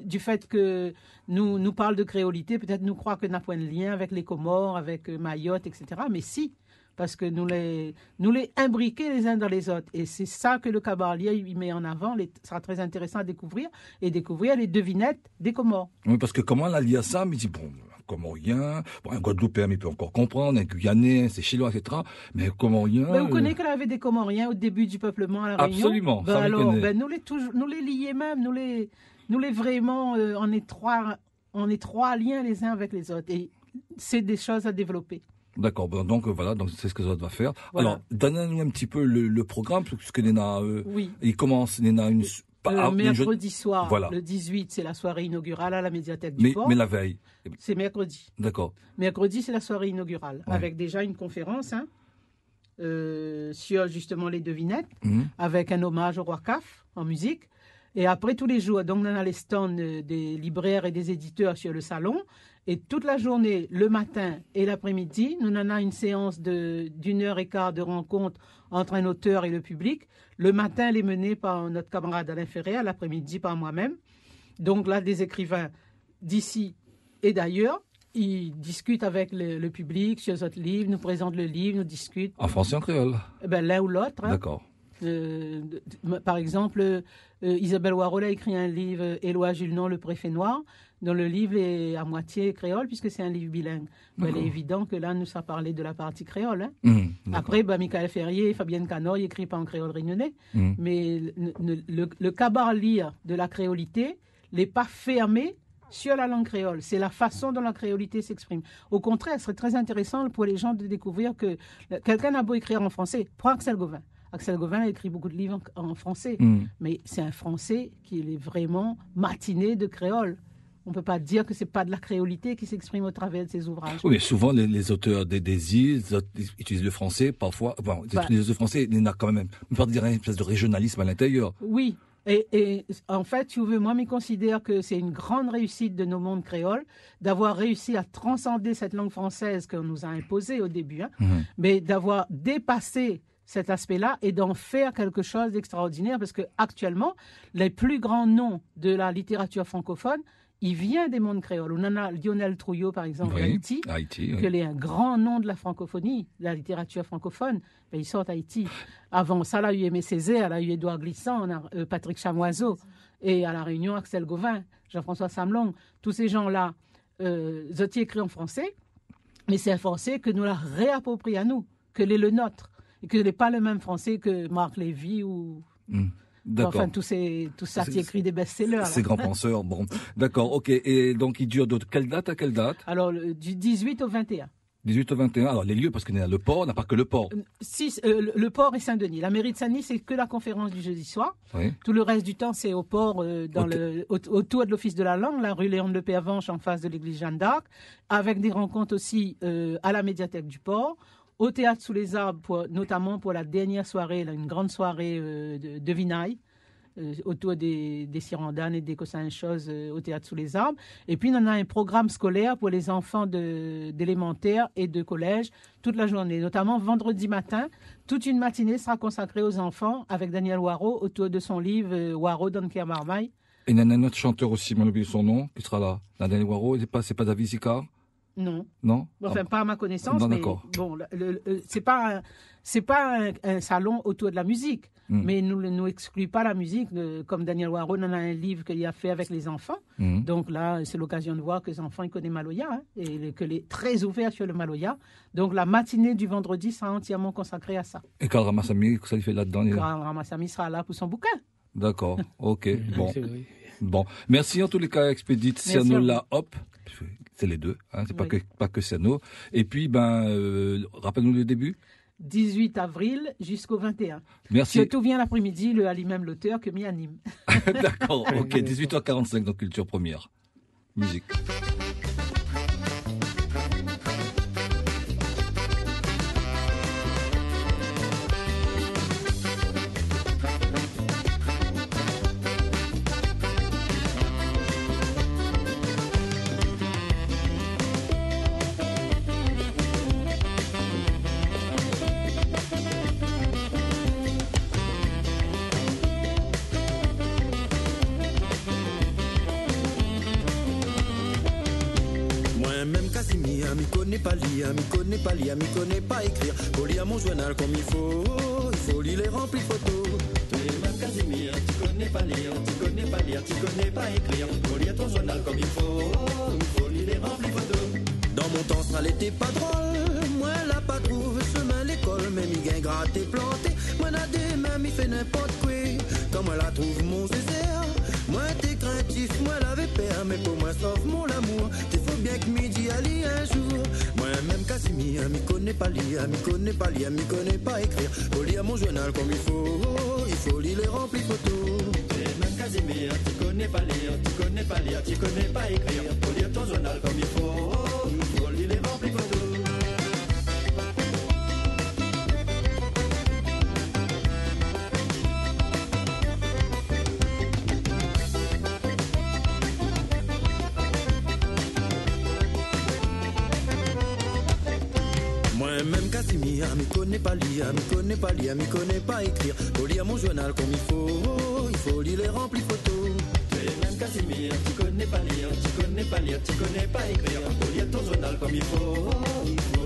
du fait que nous parle de créolité, peut-être nous croit que n'a point de lien avec les Comores, avec Mayotte, etc. Mais si, parce que nous les imbriqués les uns dans les autres. Et c'est ça que le cabaret il met en avant. Ça sera très intéressant à découvrir et découvrir les devinettes des Comores. Oui, parce que comment on a lié à ça, mais il dit bon. Comorien, un Guadeloupéen, il peut encore comprendre, un Guyanais, un Seychellois, etc. Mais Comorien. Mais vous connaissez qu'il y avait des Comoriens au début du peuplement à la Réunion? Absolument. Ben alors, nous les liés même, nous les vraiment en étroit lien les uns avec les autres. Et c'est des choses à développer. D'accord. Donc voilà, donc c'est ce que ça va faire. Voilà. Alors, donnez-nous un petit peu le programme, parce que Néna, oui. Il commence Néna une. Mercredi soir, voilà. Le 18, c'est la soirée inaugurale à la médiathèque du Port. Mais la veille? C'est mercredi. D'accord. Mercredi, c'est la soirée inaugurale, avec déjà une conférence sur justement les devinettes, avec un hommage au roi Caf en musique. Et après, tous les jours, donc on a les stands des libraires et des éditeurs sur le salon. Et toute la journée, le matin et l'après-midi, nous en avons une séance d'1h15 de rencontre entre un auteur et le public. Le matin, elle est menée par notre camarade Alain Ferré, l'après-midi par moi-même. Donc là, des écrivains d'ici et d'ailleurs, ils discutent avec le public sur notre livre, nous présentent le livre, nous discutent. En français ou en créole? L'un ou l'autre. Hein. D'accord. Par exemple, Isabelle Warhol a écrit un livre, Éloi Julnon, Le Préfet Noir, dont le livre est à moitié créole, puisque c'est un livre bilingue. Il est évident que là, nous sommes parlé de la partie créole. Hein. Après, Michael Ferrier et Fabienne Canor, ils n'écrivent pas en créole réunionnais. Mais le cabaret lire de la créolité n'est pas fermé sur la langue créole. C'est la façon dont la créolité s'exprime. Au contraire, ce serait très intéressant pour les gens de découvrir que quelqu'un a beau écrire en français. Prends Axel Gauvin. Axel Gauvin a écrit beaucoup de livres en français, mais c'est un français qui est vraiment matiné de créole. On ne peut pas dire que ce n'est pas de la créolité qui s'exprime au travers de ses ouvrages. Oui, mais souvent, les auteurs des îles utilisent le français, parfois. Bon, les auteurs français, il y en a quand même, on peut dire, une espèce de régionalisme à l'intérieur. Oui. Et en fait, tu veux, moi, je considère que c'est une grande réussite de nos mondes créoles d'avoir réussi à transcender cette langue française qu'on nous a imposée au début, mais d'avoir dépassé cet aspect-là et d'en faire quelque chose d'extraordinaire, parce qu'actuellement, les plus grands noms de la littérature francophone, il vient des mondes créoles. On en a Lionel Trouillot, par exemple, Haïti, qui est un grand nom de la francophonie, de la littérature francophone. Ben, il sort d'Haïti. Avant ça, là, il y a eu Aimé Césaire, là, il y a eu Édouard Glissant, on a Patrick Chamoiseau. Et à La Réunion, Axel Gauvin, Jean-François Samlong, tous ces gens-là, Zotier écrit en français, mais c'est un français que nous la réapproprions à nous, que l'est le nôtre, et que n'est pas le même français que Marc Lévy ou... Enfin, tout ça qui écrit des best-sellers. Ces grands penseurs, bon. D'accord, ok. Et donc, il dure de quelle date à quelle date? Alors, du 18 au 21. 18 au 21. Alors, les lieux, parce qu'il y a le port, on n'a pas que le port. Le port et Saint-Denis. La mairie de Saint-Denis, c'est que la conférence du jeudi soir. Oui. Tout le reste du temps, c'est au port, autour de l'Office de la langue, la rue Léon de Pervenche, en face de l'église Jeanne d'Arc, avec des rencontres aussi à la médiathèque du port. Au théâtre sous les arbres, notamment pour la dernière soirée, une grande soirée de vinaille, autour des Cirandanes et des Cossins-Choses au théâtre sous les arbres. Et puis, on a un programme scolaire pour les enfants d'élémentaire et de collège toute la journée, notamment vendredi matin. Toute une matinée sera consacrée aux enfants avec Daniel Waro autour de son livre Waro dans le Marmaille. Et il y a un autre chanteur aussi, je oublié son nom, qui sera là. Daniel Waro, c'est pas David Sicard? Non. Non? Enfin, pas à ma connaissance, non, mais bon, c'est pas un salon autour de la musique, mais nous exclut pas la musique. Comme Daniel Waro, on a un livre qu'il a fait avec les enfants. Donc là, c'est l'occasion de voir que les enfants ils connaissent Maloya, hein, et qu'il est très ouvert sur le Maloya. Donc la matinée du vendredi sera entièrement consacrée à ça. Et Karl Ramassamy, ça il fait là-dedans? Karl Ramassamy sera là pour son bouquin. D'accord, ok, bon. Bon, merci en tous les cas, Expédite Siano-La Hop. C'est les deux, hein, c'est pas que Siano. Et puis, rappelle-nous le début. 18 avril jusqu'au 21. Merci. Surtout vient l'après-midi, le Ali même l'auteur que m'y anime. D'accord, ok, 18h45 dans Culture Première. Musique. m'y connais pas écrire. Faut lire mon journal comme il faut lire les remplis photos. Tu es même Casimir, tu connais pas lire, tu connais pas lire, tu connais pas écrire. Faut lire ton journal comme il faut lire les remplis photos. Dans mon temps, ça n'était pas drôle, moi la pas trouvé chemin l'école, mais m'y gagne gratté, planté. Moi n'a des mains, m'y fait n'importe quoi. Quand moi la trouve mon Césaire, moi t'es craintif, moi l'avais peur, mais pour moi sauf mon amour. T'es faut bien que midi aller un jour. Moi-même Casimir, m'y connais pas lire, m'y connais pas lire, m'y connais pas écrire. Faut lire mon journal comme il faut lire les remplis photos. Même Casimir, tu connais pas lire, tu connais pas lire, tu connais pas écrire. Faut lire ton journal comme il faut lire les remplis photos. Moi-même Casimir, m'y connais pas lire, m'y connais pas lire, m'y connais pas écrire. Faut lire mon journal comme il faut lire les remplis photos. Même Casimir, tu connais pas lire, tu connais pas lire, tu connais pas écrire. Faut lire ton journal comme il faut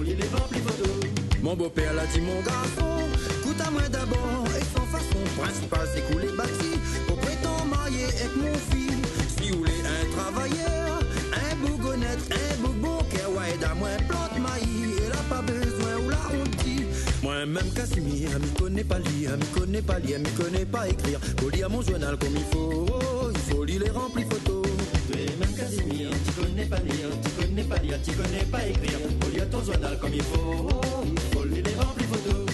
lire les remplis photos. Mon beau-père l'a dit mon garçon, écoute à moi d'abord, et sans façon principale c'est couler bâti. Pour prétendre marier avec mon fils, si vous voulez un travailleur, un bourgonnette, un bourbon, qu'est ouais d'à moi plante maïs, et là pas besoin ou la honte. Moi-même Casimir, m'y connais pas lire, m'y connais pas lire, m'y connais pas écrire. Faut lire mon journal comme il faut lire les remplis photos. Même Casimir, tu connais pas lire, tu connais pas lire, tu connais pas écrire. Faut lire ton journal comme il faut lire les remplis photos.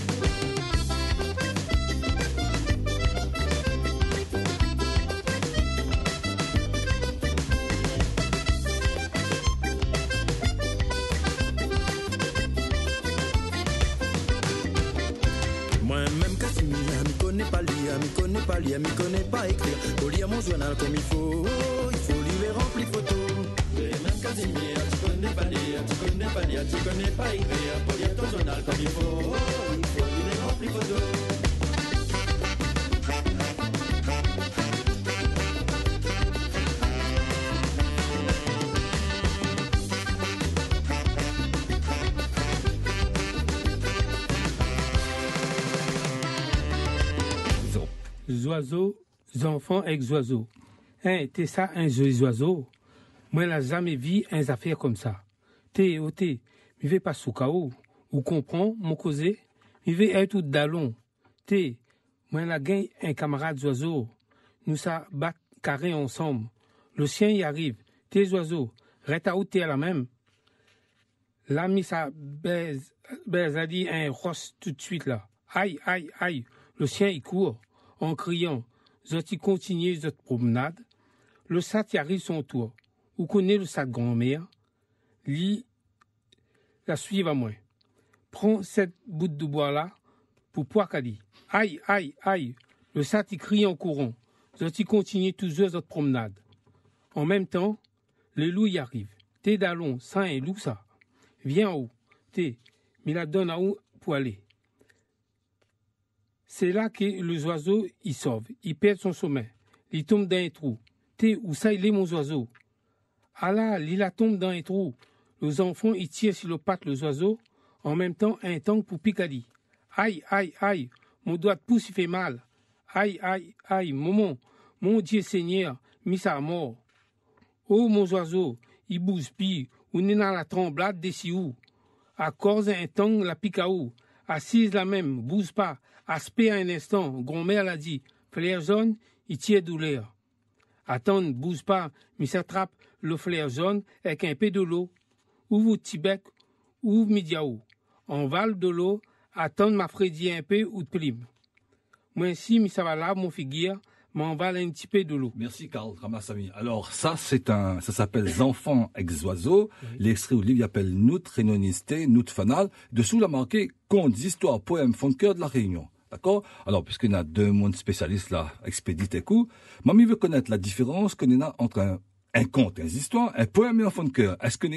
Moi-même Casimir, m'y connais pas lire, m'y connais pas lire, m'y connais pas écrire. Faut lire mon journal comme il faut lire les remplis photos. Même Casimir, tu connais pas lire, tu connais pas lire, tu connais pas écrire. Faut lire ton journal comme il faut lire les remplis photos. Oiseaux, enfants, ex-oiseaux. T'es ça, un joli oiseau. Moi, je n'ai jamais vu une affaire comme ça. Je ne vais pas sous chaos. Vous comprenez, mon causé? Je vais être tout d'allon. Moi, je gagne un camarade oiseau. Nous ça bat carré ensemble. Le chien y arrive. Tes oiseaux. Reste à où t'es à la même. Là, mis ça baise a dit un rosse tout de suite là. Aïe, aïe, aïe. Le chien il court en criant. Zoti continue cette promenade. Le sat y arrive son tour. Vous connaissez le sat grand-mère. Lui, la suivre à moi. Prends cette bout de bois là pour Poikali. Aïe, aïe, aïe. Le sat y crie en courant. Zoti continue toujours cette promenade. En même temps, le loup y arrive. T'es d'allon, ça un loup ça. Viens en haut. Mais la donne à où pour aller. C'est là que les oiseaux, ils sauvent. Ils perdent son sommeil. Ils tombent dans un trou. Où ça, il est mon oiseau? Ah là, il la tombe dans un trou. Les enfants, ils tirent sur le patte les oiseaux. En même temps, un tank pour Picardie. Aïe, aïe, aïe. Mon doigt de pouce, il fait mal. Aïe, aïe, aïe. Mon Dieu Seigneur, mis ça à mort. Oh, mon oiseau, il bouge pis. Ou n'est dans la tremblade des sioux. À cause un tang la picaou. Assise la même, bouge pas. Aspect à un instant, grand-mère l'a dit. Flair jaune, il tire douleur. Attends, bouge pas, mais s'attrape le flair jaune avec un peu de l'eau. Ouvre Tibet, ouvre Midiaou. En val de l'eau, attends m'a frédi un peu ou de prime. Moi si, mais ça va là, mon figure, m'en vale un petit peu de l'eau. Merci Karl Ramassami. Alors ça s'appelle Enfants ex-oiseaux. Oui. L'extrait au livre appelle Nout Rénoniste, Nout Fanal. Dessous l'a marqué Contes, histoires, poèmes, fond de cœur de la Réunion. D'accord? Alors, puisqu'il y a deux mondes spécialistes là, expédite et coup, mamie veut connaître la différence qu'il y a entre un conte, une histoire, un poème et un fond de cœur. Est-ce que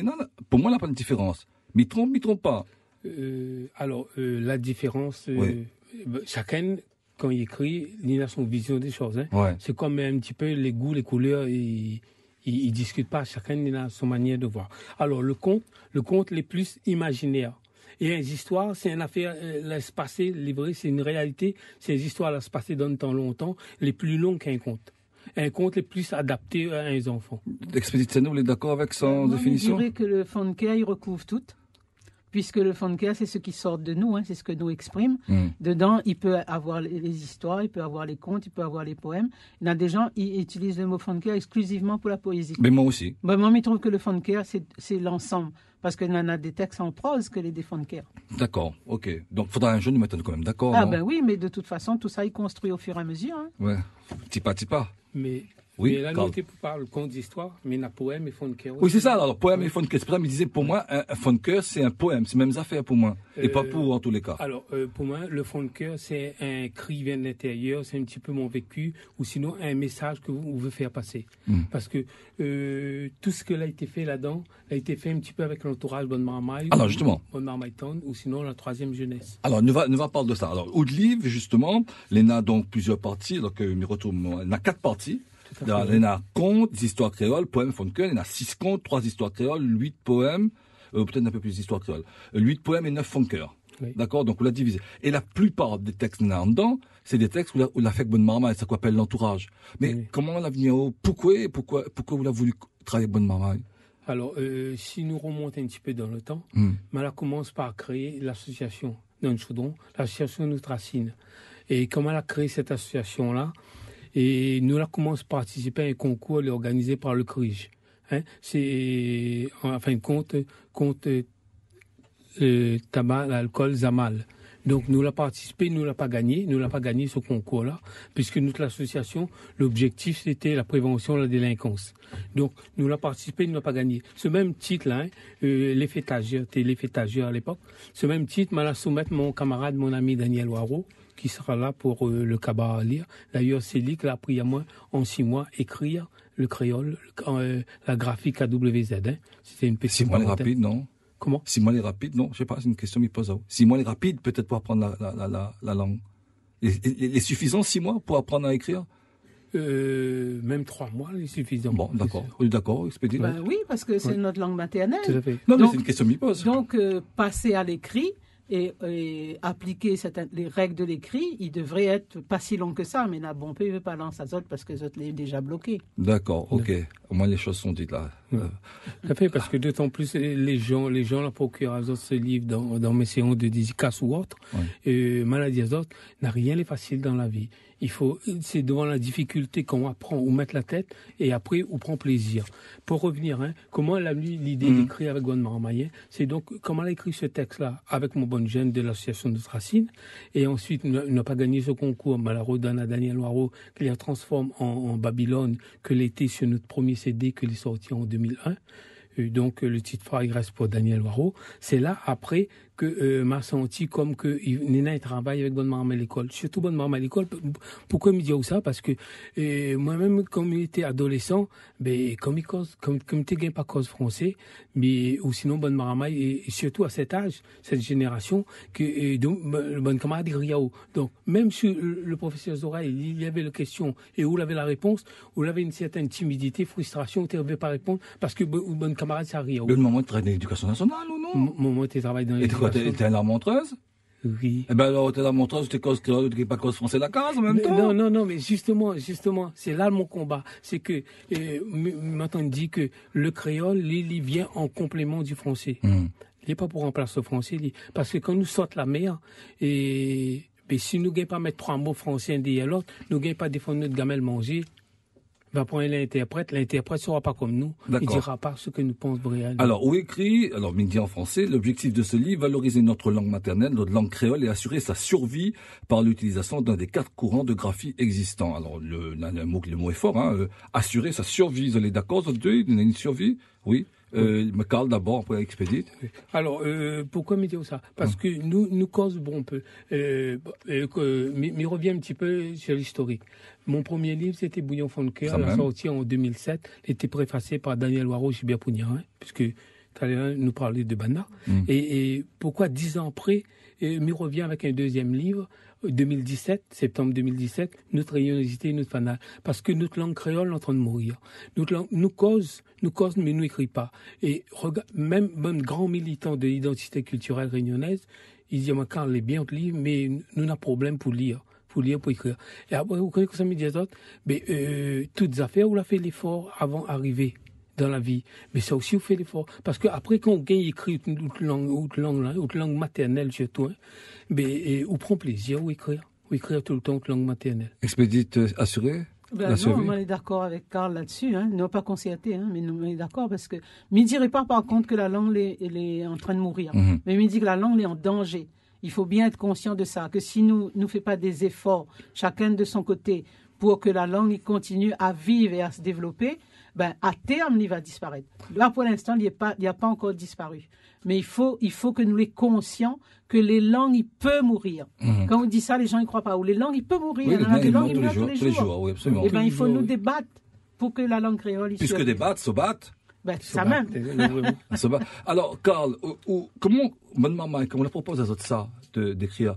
pour moi, il n'y a pas de différence? M'y trompe pas? La différence, oui. Chacun, quand il écrit, il a son vision des choses. Hein. Ouais. C'est comme un petit peu les goûts, les couleurs, ils discutent pas. Chacun il a son manière de voir. Alors, le conte les plus imaginaire. Et une histoire, c'est une affaire, laisse passer, livrée, c'est une réalité. C'est une histoire, laisse passer dans le temps longtemps, les plus longues qu'un conte. Un conte les plus adapté à un enfant. L'expédition, vous êtes d'accord avec son définition? Je dirais que le fond de cœur, il recouvre tout. Puisque le fond de cœur, c'est ce qui sort de nous, hein, c'est ce que nous exprime. Dedans, il peut avoir les histoires, il peut avoir les contes, il peut avoir les poèmes. Il y a des gens qui utilisent le mot fond de cœur exclusivement pour la poésie. Mais moi aussi. Moi, je trouve que le fond de cœur, c'est l'ensemble. Parce qu'il y en a des textes en prose que les fonds de cœur. D'accord, ok. Donc, il faudra un jeu nous mettre quand même d'accord. Ah ben oui, mais de toute façon, tout ça, il construit au fur et à mesure. Hein. Ouais, petit pas. Mais là, nous, on parle conte d'histoire, mais il y a poème et fond de cœur. Oui, c'est ça, alors, poème et fond de cœur. C'est pour ça que je disais, pour moi, un fond de cœur, c'est un poème. C'est même affaire pour moi. Et pas pour, en tous les cas. Alors, pour moi, le fond de cœur, c'est un cri qui vient de l'intérieur, c'est un petit peu mon vécu, ou sinon, un message que vous voulez faire passer. Parce que tout ce qui a été fait là-dedans, a été fait un petit peu avec l'entourage Bonne Marmaille. Alors, justement. Bonne Marmaille Town, ou sinon, la troisième jeunesse. Alors, nous va parler de ça. Alors, au livre, justement, il y a donc plusieurs parties. Donc, il y a 4 parties. Il y a contes, histoires créoles, poèmes, fond de cœur. Il y en a 6 contes, 3 histoires créoles, 8 poèmes, peut-être un peu plus d'histoires créoles. 8 poèmes et 9 fonds de cœur. Oui. D'accord? Donc, on l'a divisé. Et la plupart des textes en dedans, c'est des textes où la fait Bonne Marmaille, ça qu'on appelle l'entourage. Mais comment on l'a venu pourquoi vous l'avez voulu travailler Bonne Marmaille? Alors, si nous remontons un petit peu dans le temps, elle commence par créer l'association dans le Chaudron, l'association Nutracine. Et comment elle a créé cette association-là? Et nous, là, commence à participer à un concours organisé par le CRIJ. Hein? C'est, en fin de compte, tabac, l'alcool, Zamal. Donc, nous l'avons participé, nous l'avons pas gagné ce concours-là, puisque notre association, l'objectif, c'était la prévention de la délinquance. Donc, nous l'avons participé, nous l'avons pas gagné. Ce même titre-là, l'effet tageur à l'époque, ce même titre, m'a la soumettre mon camarade, mon ami Daniel Waro, qui sera là pour le cabaret à lire. D'ailleurs, c'est lui qui a appris à moi, en 6 mois, écrire le créole, la graphique AWZ. Hein. C'était une petite 6 mois rapide, non? Comment? 6 mois rapide, non? Je sais pas, c'est une question qu'il pose. 6 mois rapide, peut-être pour apprendre la langue. Il est suffisant 6 mois pour apprendre à écrire? Même 3 mois, il est suffisant. Bon, d'accord. Oui, d'accord, expédié. Oui, parce que c'est notre langue maternelle. Tout à fait. Non, mais c'est une question qu'il pose. Donc, passer à l'écrit, et appliquer les règles de l'écrit, il devrait être pas si long que ça, mais là, bon, peut pas lancer ça parce que les autres l'ont déjà bloqué. D'accord, ok. Au moins les choses sont dites là. Ça fait parce que d'autant plus les gens la procurent ce livre dans mes séances de dédicace ou autre. Maladie azote n'a rien de facile dans la vie. C'est devant la difficulté qu'on apprend où mettre la tête et après on prend plaisir. Pour revenir, comment elle a eu l'idée d'écrire avec Gwen Maramaye, c'est donc comment elle a écrit ce texte-là avec mon bon jeune de l'association de Racine, et ensuite n'a pas gagné ce concours, malheureusement Daniel Waro, qui la transforme en Babylone, que l'été sur notre premier CD que est sorti en 2001. Donc le titre phare il reste pour Daniel Waro. C'est là après que m'a senti comme que Nina travaille avec Bonne Maman à l'école, surtout Bonne Maman à l'école. Pourquoi me dire ça? Parce que moi-même quand j'étais adolescent, comme t'es gain pas cause français, mais ou sinon Bonne Maman et surtout à cet âge, cette génération que donc le bon camarade Riao. Donc même si le professeur Zora il y avait la question et où il avait la réponse, où il avait une certaine timidité, frustration, tu n'avais pas répondre parce que bon camarade c'est Riao. Le moment de travailler dans l'éducation nationale ou non? Moment tu travailles dans l'éducation. T'es une monteuse? Oui. Eh ben alors, t'es la monteuse, t'es cause créole, t'es pas cause français la case en même temps. Non, mais justement, c'est là mon combat. C'est que, maintenant, on dit que le créole, il vient en complément du français. Il n'est pas pour remplacer le français, parce que quand nous sortons la mer, et si nous ne gagnons pas mettre 3 mots français un derrière l'autre, nous ne gagnons pas défendre notre gamelle manger, va prendre l'interprète ne sera pas comme nous. Il ne dira pas ce que nous pensons réellement. Alors, Midi en français, l'objectif de ce livre, valoriser notre langue maternelle, notre langue créole et assurer sa survie par l'utilisation d'un des 4 courants de graphie existants. Alors, le mot est fort, assurer sa survie. Vous êtes d'accord, vous deux, il y a une survie? Oui. Carl d'abord, après Expédite. Alors, pourquoi me dire ça? Parce que nous causons un peu. Mais revient un petit peu sur l'historique. Mon premier livre, c'était Bouillon fond de cœur, la sortie en 2007. Il était préfacé par Daniel Waro, Gilbert Pougnarin, puisque Talleyrand nous parlait de Banda. Et pourquoi 10 ans après, me revient avec un deuxième livre, 2017, septembre 2017, notre rayonnalité, notre fanal. Parce que notre langue créole est en train de mourir. Notre langue, nous cause, mais nous écrit pas. Et même grand militant de l'identité culturelle réunionnaise, il dit, Carl est bien de lire, mais nous avons problème pour lire, pour écrire. Et après, vous connaissez que ça me dit toutes les affaires, où on a fait l'effort avant d'arriver dans la vie. Mais ça aussi, on fait l'effort. Parce que après, quand on gagne écrit une langue maternelle surtout, on prend plaisir à écrire tout le temps une langue maternelle. Expédite assuré? Non, on est d'accord avec Carl là-dessus, non pas concerté, mais nous on est d'accord parce que ne dirait pas par contre que la langue est en train de mourir, mais il dit que la langue est en danger. Il faut bien être conscient de ça, que si nous ne faisons pas des efforts, chacun de son côté, pour que la langue continue à vivre et à se développer, à terme, il va disparaître. Là, pour l'instant, il n'y a pas encore disparu. Mais il faut que nous les conscients que les langues, ils peuvent mourir. Quand on dit ça, les gens ne croient pas. Ou les langues, ils peuvent mourir. Oui, il y en a des langues, ils meurent tous les jours. Oui, absolument. Il faut nous débattre pour que la langue créole... Puisque débattre, se battre. Ça même. Alors, Carl, comment Bonne Maman, comme on la propose à ça d'écrire,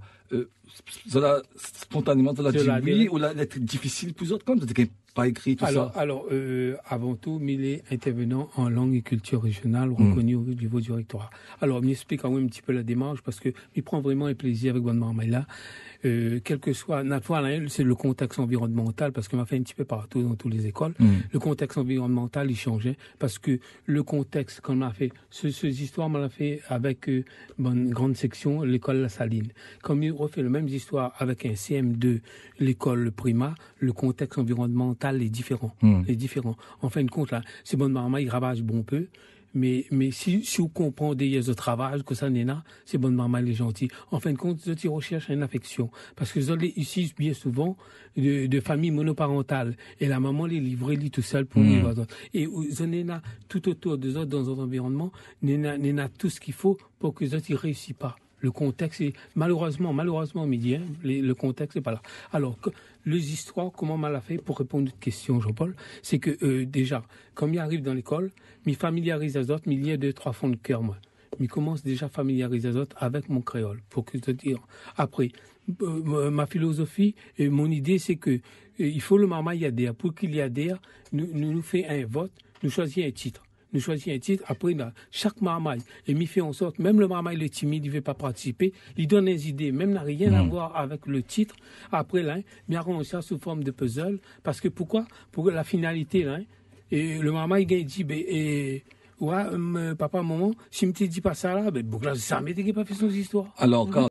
spontanément, ça l'a dit oui, ou l'a difficile pour autres, comme ça pas écrit tout ça. Alors, avant tout, il est intervenant en langue et culture régionale reconnu au niveau du rectorat. Alors, il m'explique quand même un petit peu la démarche parce que il prend vraiment un plaisir avec Bonne Maman là. Quel que soit, c'est le contexte environnemental parce qu'on m'a fait un petit peu partout dans toutes les écoles. Le contexte environnemental, il changeait parce que le contexte qu'on m'a fait, ces histoires, on l'a fait avec une grande section, l'école La Saline. Comme il refait la même histoire avec un CM2, l'école primaire, le contexte environnemental est différent. En fin de compte, là, c'est Bonne Maman, il ravage bon peu. Mais si vous comprenez des travail que ça n'est là, c'est Bonne Maman, elle est gentille. En fin de compte, ils recherchent une affection. Parce que vous ici, bien souvent, de familles monoparentales. Et la maman les livrait tout seul pour les autres. Et vous en là, tout autour des autres, dans un environnement, il a tout ce qu'il faut pour que les autres, ils réussissent pas. Le contexte est, malheureusement, midi, le contexte n'est pas là. Alors, les histoires, comment on l'a fait pour répondre à cette question, Jean-Paul, c'est que, déjà, comme il arrive dans l'école, il familiarise les autres, il y a 2-3 fonds de cœur, moi. Il commence déjà à familiariser les autres avec mon créole, pour que je te dire. Après, ma philosophie, mon idée, c'est que, il faut le maman y adhère. Pour qu'il y adhère, nous fait un vote, nous choisissons un titre. nous choisissons un titre, après, chaque marmaille, et m'y fait en sorte, même le marmaille, le timide, il ne veut pas participer, il donne des idées, même n'a rien à voir avec le titre. Après, là, il arrange ça sous forme de puzzle, parce que pourquoi? Pour la finalité, là, et le marmaille, il dit, ouais, papa, maman, si je ne te dis pas ça là, ben, ça m'était pas fait son histoire. Alors, quand